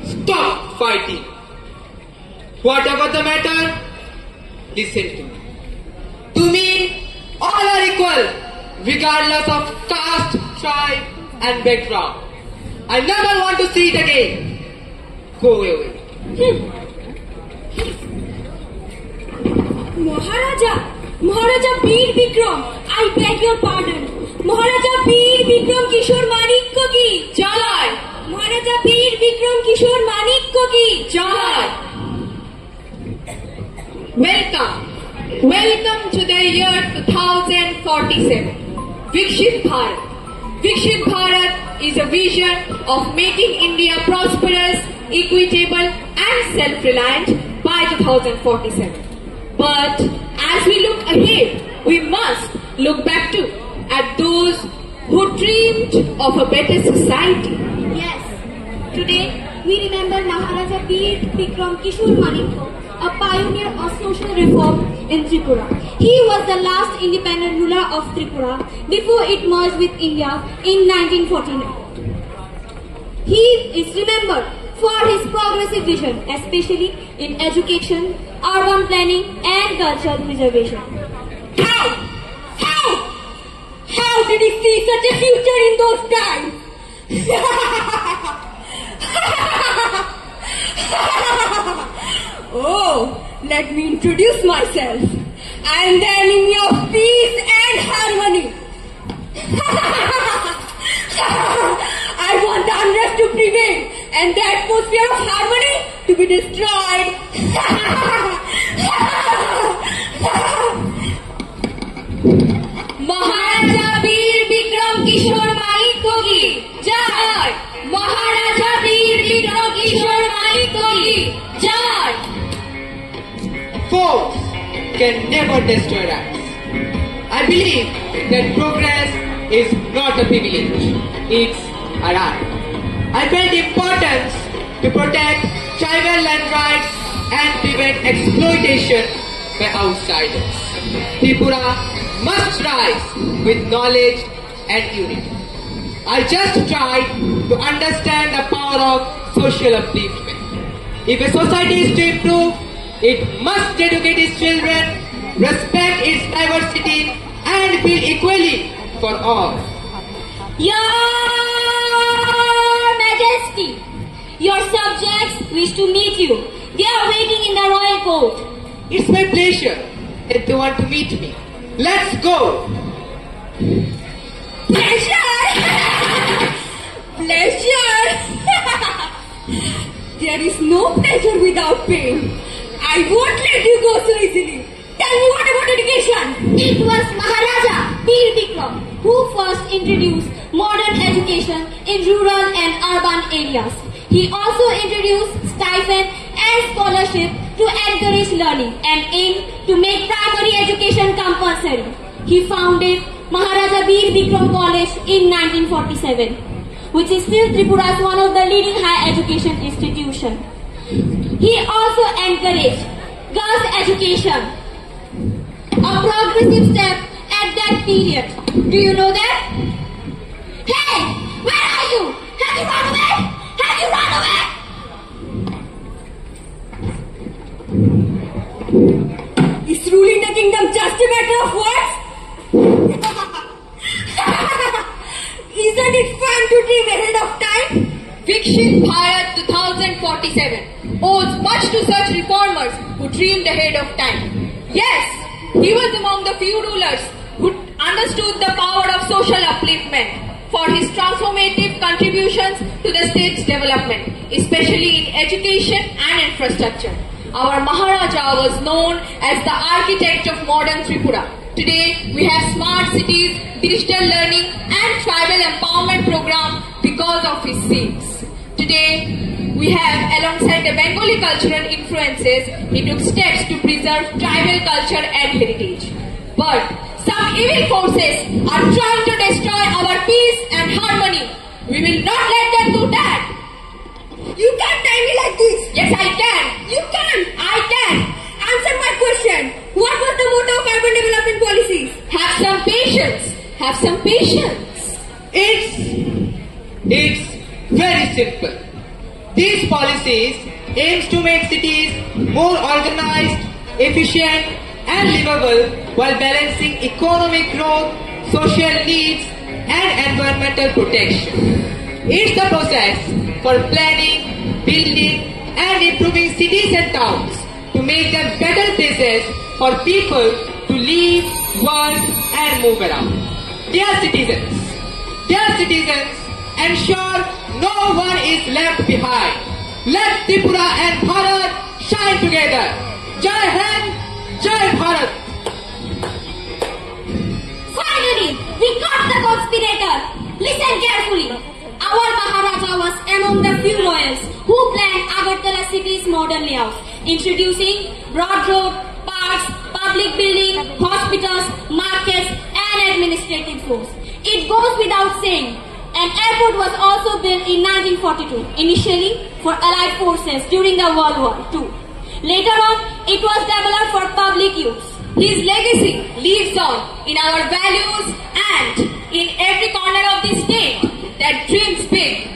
Stop fighting. Whatever the matter, listen to me. To me, all are equal, regardless of caste, tribe, and background. I never want to see it again. Go away. Maharaja Veer Bikram, I beg your pardon. Maharaja Veer Bikram Kishore Manik ko ki jai. Maharaja Veer Bikram Kishore Manik ko ki jai. Welcome to the year 2047. Vikshit Bharat. Vikshit Bharat is a vision of making India prosperous, equitable and self-reliant by 2047. But as we look ahead, we must look back too at those who dreamed of a better society. Yes. Today we remember Maharaja Veer Bikram Kishore Manikko, a pioneer of social reform in Tripura. He was the last independent ruler of Tripura before it merged with India in 1949. He is remembered for his progressive vision, especially in education, urban planning and cultural preservation. How did he see such a future in those times? Oh, let me introduce myself. I am the enemy of peace and harmony. I want the unrest to prevail and the atmosphere of harmony to be destroyed. Maharaja Veer Bikram Kishore Manikko ki jai. Maharaja Veer Bikram Kishore Manikko ki jai. Foes can never destroy us. I believe that progress is not a privilege, it's a right. I felt importance to protect tribal land rights and prevent exploitation by outsiders. Tripura must rise with knowledge and unity. I just tried to understand the power of social upliftment. If a society is to improve, it must educate its children, respect its diversity, and build equally for all. Your Majesty, your subjects wish to meet you. They are waiting in the royal court. It's my pleasure if they want to meet me. Let's go! Pleasure! Pleasure! There is no pleasure without pain. I won't let you go so easily. Tell me, what about education? It was Maharaja Veer Bikram who first introduced modern education in rural and urban areas. He also introduced stipend and scholarship to encourage learning and aim to make primary education compulsory. He founded Maharaja Veer Bikram College in 1947, which is still Tripura's one of the leading higher education institutions. He also encouraged girls' education, a progressive step at that period. Do you know that? Hey! Where are you? Have you run away? Have you run away? Is ruling the kingdom just a matter of words? Isn't it fun to dream ahead of time? Vikshit Bharat 2047 owes much to such reformers who dreamed ahead of time. Yes, he was among the few rulers who understood the power of social upliftment for his transformative contributions to the state's development, especially in education and infrastructure. our Maharaja was known as the architect of modern Tripura. Today, we have smart cities, digital learning and tribal empowerment program because of his saints. Today, we have, alongside the Bengali cultural influences, he took steps to preserve tribal culture and heritage. But some evil forces are trying to destroy our peace and harmony. We will not let them do that. You can't tell me like this. Yes, I can. You can't. I can. Answer my question. What was the motto of urban development policies? Have some patience. Have some patience. It's very simple. These policies aims to make cities more organized, efficient and livable while balancing economic growth, social needs and environmental protection. It's the process for planning, building and improving cities and towns to make them better places for people to live, work and move around. Dear citizens, ensure no one is left behind. Let Tripura and Bharat shine together. Jai Hind, Jai Bharat. Finally, we caught the conspirator. Listen carefully. Our Maharaja was among the few royals who planned Agartala city's modern layout, introducing broad road, parks, public buildings, hospitals, markets and administrative floors. It goes without saying, an airport was also built in 1942, initially for Allied forces during the World War II. Later on, it was developed for public use. His legacy lives on in our values and in every corner of this state that dreams big.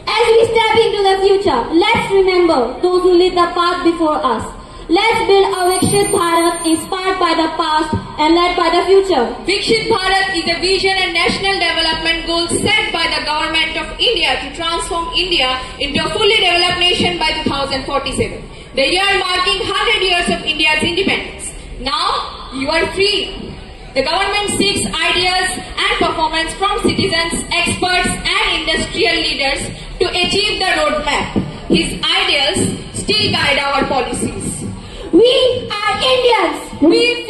As we step into the future, let's remember those who lit the path before us. Let's build a Vikshit Bharat inspired by the past and led by the future. Vikshit Bharat is a vision and national development goal set by the government of India to transform India into a fully developed nation by 2047. The year marking 100 years of India's independence. Now, you are free. The government seeks ideas and performance from citizens, experts and industrial leaders to achieve the roadmap. His ideals still guide our policies. We are Indians. We